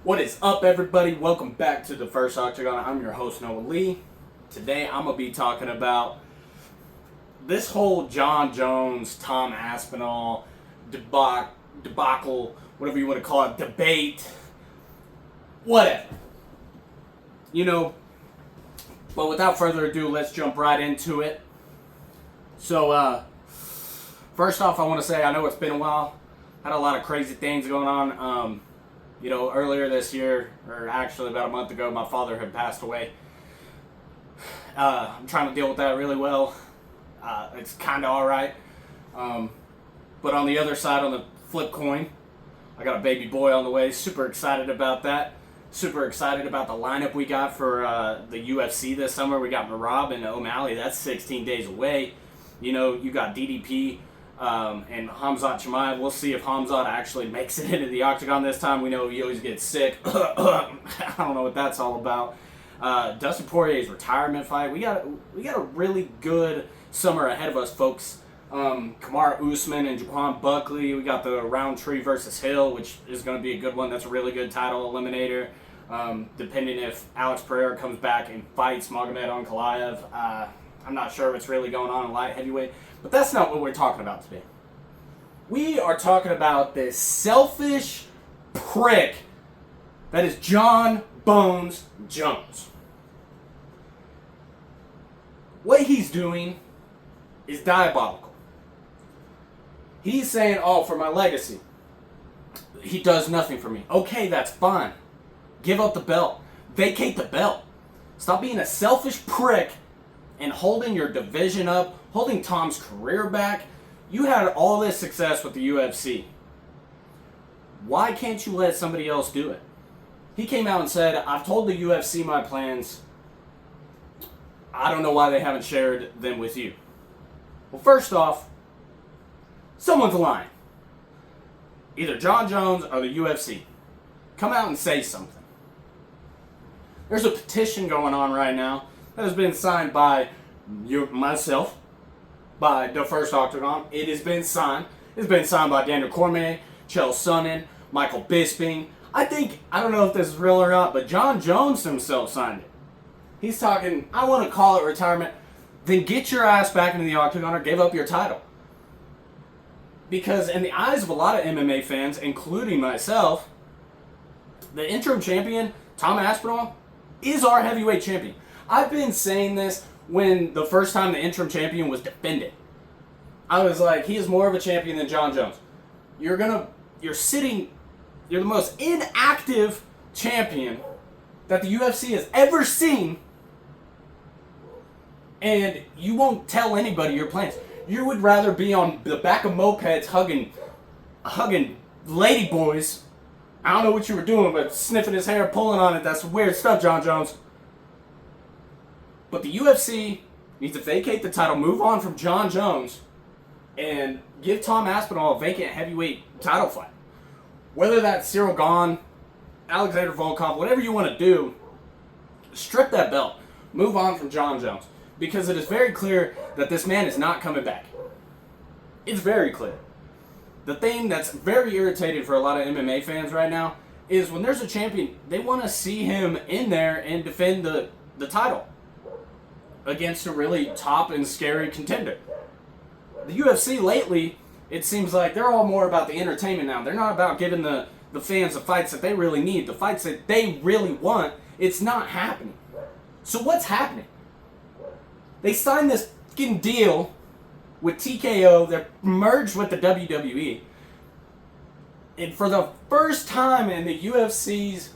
What is up, everybody? Welcome back to the First Octagon. I'm your host, Noah Lee. Today, I'm going to be talking about this whole Jon Jones, Tom Aspinall debacle, whatever you want to call it, debate, whatever. But without further ado, let's jump right into it. So, first off, I want to say I know it's been a while. Had a lot of crazy things going on. Earlier this year, or actually about a month ago, my father had passed away. I'm trying to deal with that really well. It's kind of alright. But on the other side, on the flip coin, I got a baby boy on the way. Super excited about that. Super excited about the lineup we got for the UFC this summer. We got Merab and O'Malley. That's 16 days away. You got DDP. And Khamzat Chimaev. We'll see if Khamzat actually makes it into the octagon this time. We know he always gets sick. I don't know what that's all about. Dustin Poirier's retirement fight. We got a really good summer ahead of us, folks. Kamaru Usman and Jaquan Buckley. We got the Roundtree versus Hill, which is going to be a good one. That's a really good title eliminator. Depending if Alex Pereira comes back and fights Magomed Ankalaev. I'm not sure what's really going on in light heavyweight. But that's not what we're talking about today. We are talking about this selfish prick that is Jon Bones Jones. What he's doing is diabolical. He's saying, for my legacy. He does nothing for me. Okay, that's fine. Give up the belt. Vacate the belt. Stop being a selfish prick and holding your division up, holding Tom's career back. You had all this success with the UFC. Why can't you let somebody else do it? He came out and said, I've told the UFC my plans. I don't know why they haven't shared them with you. Well, first off, someone's lying. Either Jon Jones or the UFC. Come out and say something. There's a petition going on right now that has been signed by myself, by the First Octagon. It has been signed. It's been signed by Daniel Cormier, Chael Sonnen, Michael Bisping. I don't know if this is real or not, but Jon Jones himself signed it. He's talking, I want to call it retirement. Then get your ass back into the Octagon or give up your title. Because in the eyes of a lot of MMA fans, including myself, the interim champion, Tom Aspinall, is our heavyweight champion. I've been saying this when the first time the interim champion was defended. I was like, he is more of a champion than Jon Jones. You're the most inactive champion that the UFC has ever seen, and you won't tell anybody your plans. You would rather be on the back of mopeds hugging lady boys. I don't know what you were doing, but sniffing his hair, pulling on it, that's weird stuff, Jon Jones. But the UFC needs to vacate the title, move on from Jon Jones, and give Tom Aspinall a vacant heavyweight title fight. Whether that's Cyril Gahn, Alexander Volkov, whatever you want to do, strip that belt. Move on from Jon Jones. Because it is very clear that this man is not coming back. It's very clear. The thing that's very irritating for a lot of MMA fans right now is when there's a champion, they want to see him in there and defend the title against a really top and scary contender. The UFC lately, it seems like they're all more about the entertainment now. They're not about giving the fans the fights that they really need, the fights that they really want. It's not happening. So what's happening? They signed this fucking deal with TKO. They're merged with the WWE. And for the first time in the UFC's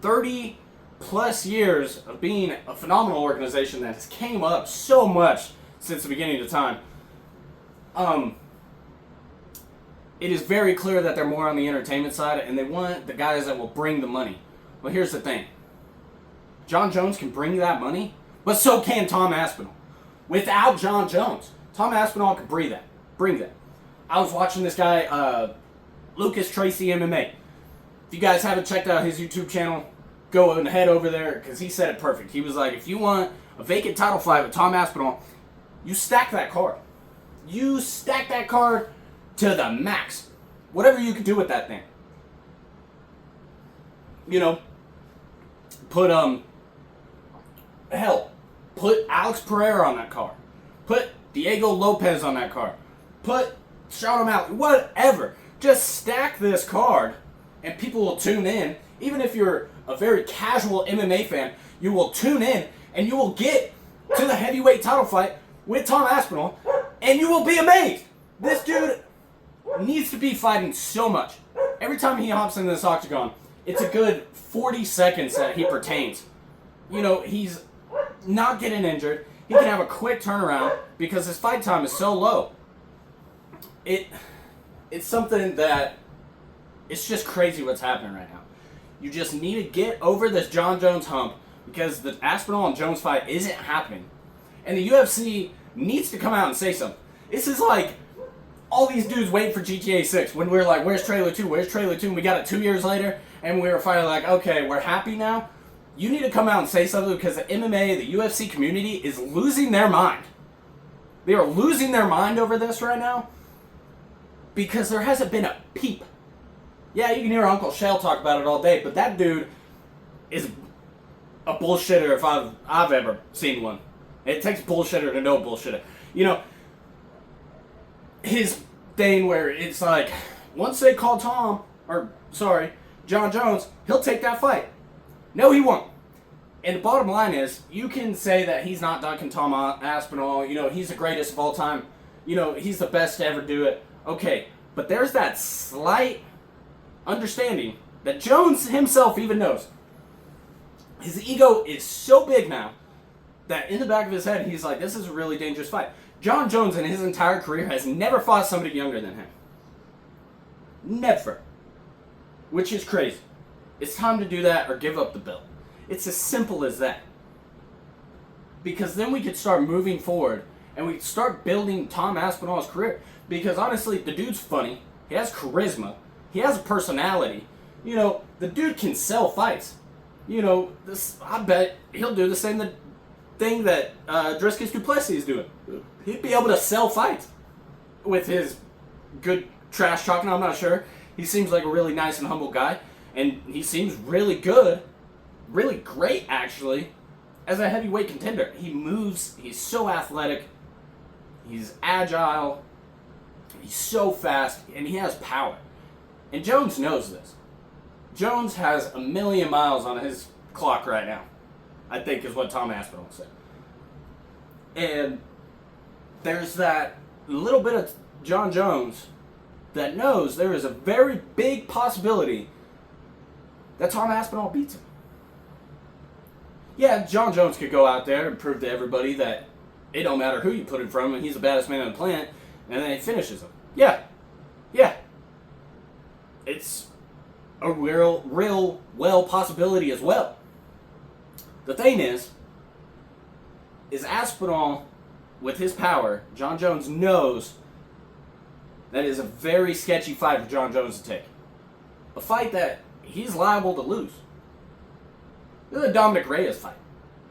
30 plus years of being a phenomenal organization that has came up so much since the beginning of time, it is very clear that they're more on the entertainment side and they want the guys that will bring the money. Well, here's the thing. Jon Jones can bring that money, but so can Tom Aspinall. Without Jon Jones, Tom Aspinall can bring that. I was watching this guy, Lucas Tracy MMA. If you guys haven't checked out his YouTube channel, go and head over there, because he said it perfect. He was like, if you want a vacant title fight with Tom Aspinall, you stack that card. You stack that card to the max. Whatever you can do with that thing. You know, put hell, put Alex Pereira on that card. Put Diego Lopez on that card. Put Sean O'Malley, whatever. Just stack this card and people will tune in. Even if you're a very casual MMA fan, you will tune in and you will get to the heavyweight title fight with Tom Aspinall and you will be amazed. This dude needs to be fighting so much. Every time he hops into this octagon, it's a good 40 seconds that he pertains. You know, he's not getting injured. He can have a quick turnaround because his fight time is so low. It's something that, it's just crazy what's happening right now. You just need to get over this Jon Jones hump because the Aspinall and Jones fight isn't happening. And the UFC needs to come out and say something. This is like all these dudes waiting for GTA 6 when we were like, where's Trailer 2? Where's Trailer 2? And we got it 2 years later and we were finally like, okay, we're happy now. You need to come out and say something because the MMA, the UFC community is losing their mind. They are losing their mind over this right now because there hasn't been a peep. Yeah, you can hear Uncle Shell talk about it all day, but that dude is a bullshitter if I've ever seen one. It takes bullshitter to know bullshitter. You know, his thing where it's like, once they call Jon Jones, he'll take that fight. No, he won't. And the bottom line is, you can say that he's not Duncan Tom Aspinall, you know, he's the greatest of all time, you know, he's the best to ever do it. Okay, but there's that slight understanding that Jones himself even knows. His ego is so big now that in the back of his head, he's like, this is a really dangerous fight. Jon Jones in his entire career has never fought somebody younger than him. Never. Which is crazy. It's time to do that or give up the belt. It's as simple as that. Because then we could start moving forward and we could start building Tom Aspinall's career. Because honestly, the dude's funny. He has charisma. He has a personality. You know, the dude can sell fights. You know, I bet he'll do the same thing that Dricus du Plessis is doing. He'd be able to sell fights with his good trash talking. I'm not sure. He seems like a really nice and humble guy. And he seems really good, really great actually, as a heavyweight contender. He moves, he's so athletic, he's agile, he's so fast, and he has power. And Jones knows this. Jones has 1,000,000 miles on his clock right now, I think is what Tom Aspinall said. And there's that little bit of Jon Jones that knows there is a very big possibility that Tom Aspinall beats him. Yeah, Jon Jones could go out there and prove to everybody that it don't matter who you put in front of him, he's the baddest man on the planet, and then he finishes him. Yeah. It's a real possibility as well. The thing is Aspinall, with his power, Jon Jones knows that is a very sketchy fight for Jon Jones to take. A fight that he's liable to lose. This is a Dominic Reyes fight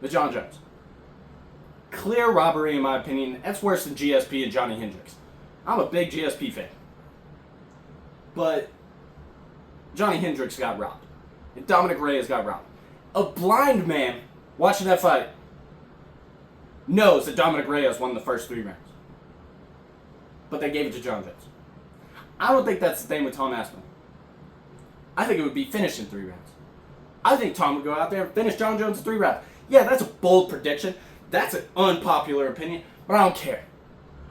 with Jon Jones. Clear robbery, in my opinion. That's worse than GSP and Johnny Hendricks. I'm a big GSP fan. But Johnny Hendricks got robbed. And Dominic Reyes got robbed. A blind man watching that fight knows that Dominic Reyes won the first 3 rounds. But they gave it to Jon Jones. I don't think that's the thing with Tom Aspinall. I think it would be finished in 3 rounds. I think Tom would go out there and finish Jon Jones in 3 rounds. Yeah, that's a bold prediction. That's an unpopular opinion, but I don't care.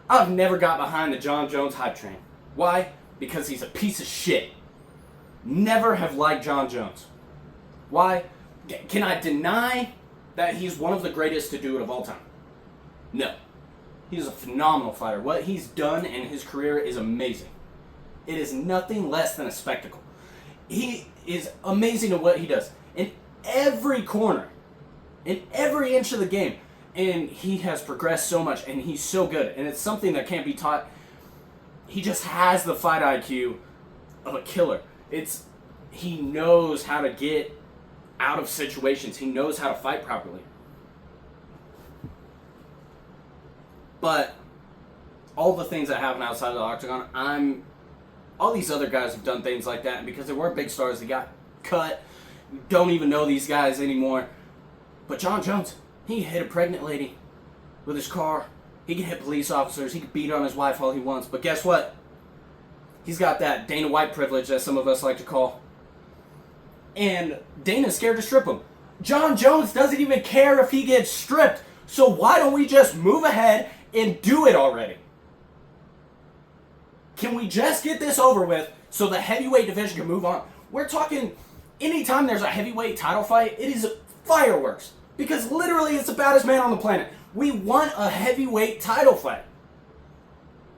I've never got behind the Jon Jones hype train. Why? Because he's a piece of shit. Never have liked Jon Jones. Why? Can I deny that he's one of the greatest to do it of all time? No. He's a phenomenal fighter. What he's done in his career is amazing. It is nothing less than a spectacle. He is amazing at what he does. In every corner, in every inch of the game. And he has progressed so much, and he's so good. And it's something that can't be taught. He just has the fight IQ of a killer. He knows how to get out of situations. He knows how to fight properly. But all the things that happen outside of the octagon, all these other guys have done things like that, and because they weren't big stars, they got cut. don't even know these guys anymore. But Jon Jones, he can hit a pregnant lady with his car. He can hit police officers. He can beat on his wife all he wants. But guess what? He's got that Dana White privilege, as some of us like to call. And Dana's scared to strip him. Jon Jones doesn't even care if he gets stripped. So why don't we just move ahead and do it already? Can we just get this over with so the heavyweight division can move on? We're talking, anytime there's a heavyweight title fight, it is fireworks. Because literally it's the baddest man on the planet. We want a heavyweight title fight.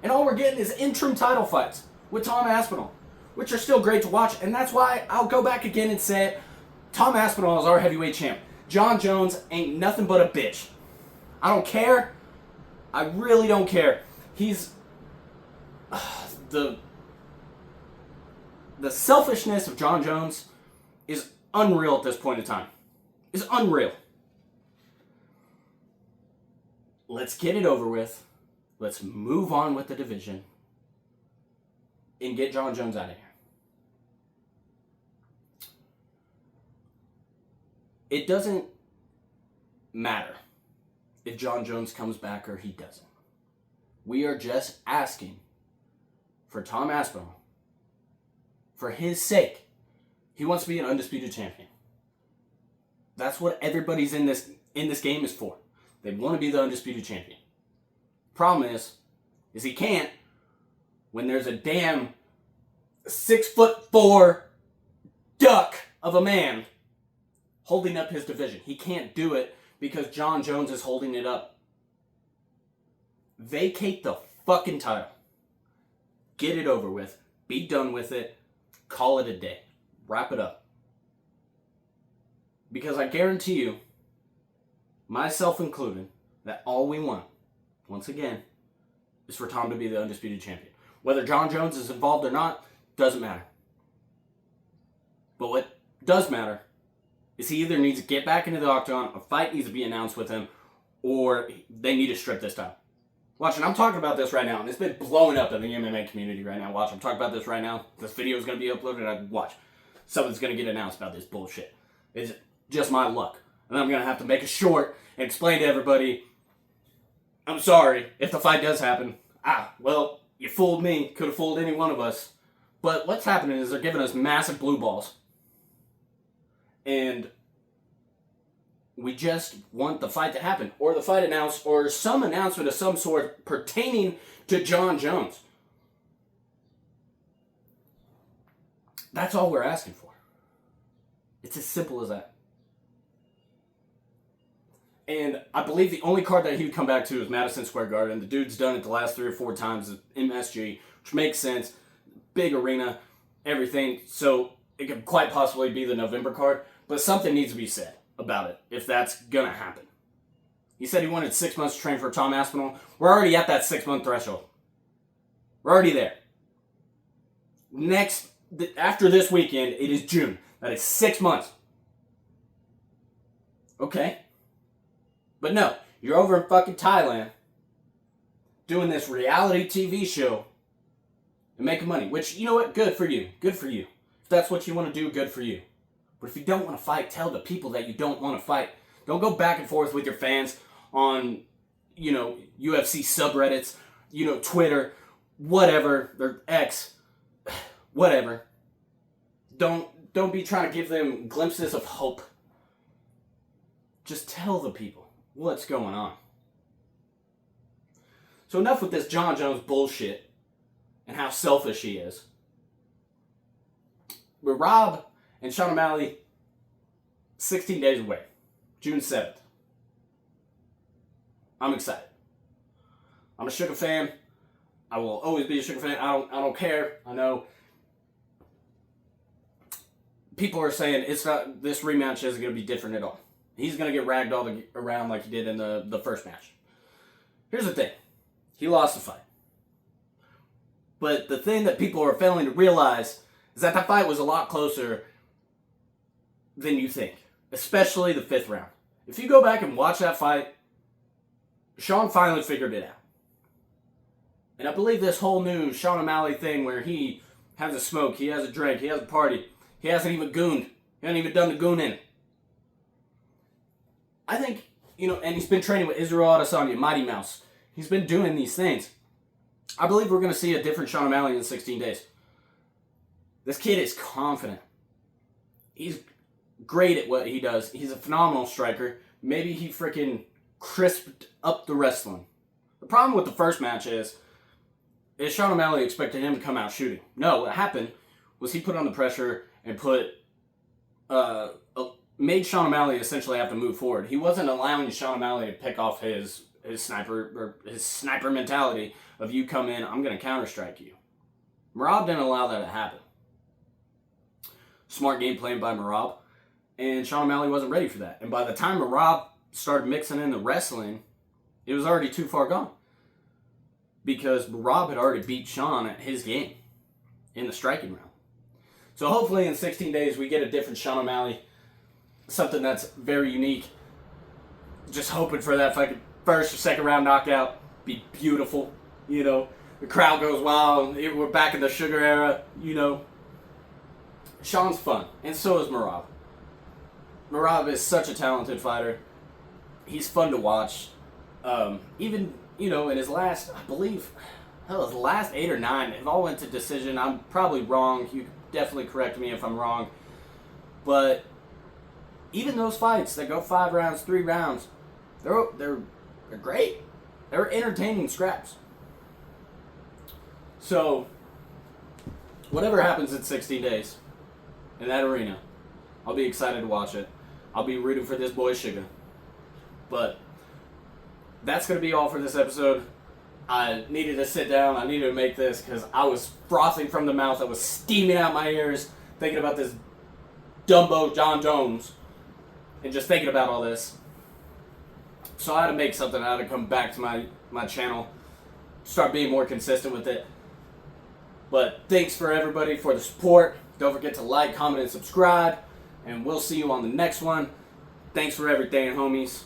And all we're getting is interim title fights with Tom Aspinall, which are still great to watch. And that's why I'll go back again and say it. Tom Aspinall is our heavyweight champ. Jon Jones ain't nothing but a bitch. I don't care. I really don't care. He's... The selfishness of Jon Jones is unreal at this point in time. It's unreal. Let's get it over with. Let's move on with the division and get Jon Jones out of here. It doesn't matter if Jon Jones comes back or he doesn't. We are just asking for Tom Aspinall, for his sake. He wants to be an undisputed champion. That's what everybody's in this game is for. They want to be the undisputed champion. Problem is he can't when there's a damn 6'4" duck of a man holding up his division. He can't do it because Jon Jones is holding it up. Vacate the fucking title. Get it over with. Be done with it. Call it a day. Wrap it up. Because I guarantee you, myself included, that all we want, once again, is for Tom to be the undisputed champion. Whether Jon Jones is involved or not, doesn't matter. But what does matter is he either needs to get back into the octagon, a fight needs to be announced with him, or they need to strip this time. Watch, and I'm talking about this right now, and it's been blowing up in the MMA community right now. Watch, I'm talking about this right now. This video is going to be uploaded, and watch. Something's going to get announced about this bullshit. It's just my luck. And I'm going to have to make it short and explain to everybody, I'm sorry if the fight does happen. Well, you fooled me. Could have fooled any one of us. But what's happening is they're giving us massive blue balls. And we just want the fight to happen, or the fight announced, or some announcement of some sort pertaining to Jon Jones. That's all we're asking for. It's as simple as that. And I believe the only card that he would come back to is Madison Square Garden. The dude's done it the last 3 or 4 times at MSG, which makes sense. Big arena, everything. So it could quite possibly be the November card. But something needs to be said about it, if that's going to happen. He said he wanted 6 months to train for Tom Aspinall. We're already at that 6-month threshold. We're already there. After this weekend, it is June. That is 6 months. Okay. But no, you're over in fucking Thailand doing this reality TV show and making money. Which, you know what? Good for you. Good for you. If that's what you want to do, good for you. But if you don't want to fight, tell the people that you don't want to fight. Don't go back and forth with your fans on, UFC subreddits, Twitter, whatever, or X, whatever. Don't be trying to give them glimpses of hope. Just tell the people what's going on. So enough with this Jon Jones bullshit and how selfish he is. We're Rob and Sean O'Malley, 16 days away, June 7th. I'm excited. I'm a Sugar fan. I will always be a Sugar fan. I don't care. I know people are saying this rematch isn't going to be different at all. He's going to get ragdolled around like he did in the first match. Here's the thing. He lost the fight. But the thing that people are failing to realize is that fight was a lot closer than you think, especially the 5th round. If you go back and watch that fight, Sean finally figured it out. And I believe this whole new Sean O'Malley thing where he has a smoke, he has a drink, he has a party, he hasn't even gooned He hasn't even done the Gunin. I think, and he's been training with Israel Adesanya, Mighty Mouse. He's been doing these things. I believe we're going to see a different Sean O'Malley in 16 days. This kid is confident. He's great at what he does. He's a phenomenal striker. Maybe he freaking crisped up the wrestling. The problem with the first match is Sean O'Malley expected him to come out shooting. No, what happened was he put on the pressure and made Sean O'Malley essentially have to move forward. He wasn't allowing Sean O'Malley to pick off his sniper mentality of you come in, I'm going to counter-strike you. Merab didn't allow that to happen. Smart game played by Merab, and Sean O'Malley wasn't ready for that. And by the time Merab started mixing in the wrestling, it was already too far gone. Because Merab had already beat Sean at his game in the striking round. So hopefully in 16 days we get a different Sean O'Malley, something that's very unique. Just hoping for that fucking first or second round knockout. Be beautiful, The crowd goes wild. We're back in the Sugar era, Sean's fun, and so is Merab. Merab is such a talented fighter. He's fun to watch. Even, in his last, I believe, his last 8 or 9, it all went to decision. I'm probably wrong. You definitely correct me if I'm wrong. But even those fights that go 5 rounds, 3 rounds, they're great. They're entertaining scraps. So, whatever happens in 16 days in that arena, I'll be excited to watch it. I'll be rooting for this boy Sugar. But that's going to be all for this episode. I needed to sit down. I needed to make this because I was frothing from the mouth. I was steaming out my ears thinking about this Dumbo John Jones and just thinking about all this. So I had to make something. I had to come back to my channel, start being more consistent with it. But thanks for everybody for the support. Don't forget to like, comment, and subscribe. And we'll see you on the next one. Thanks for everything, homies.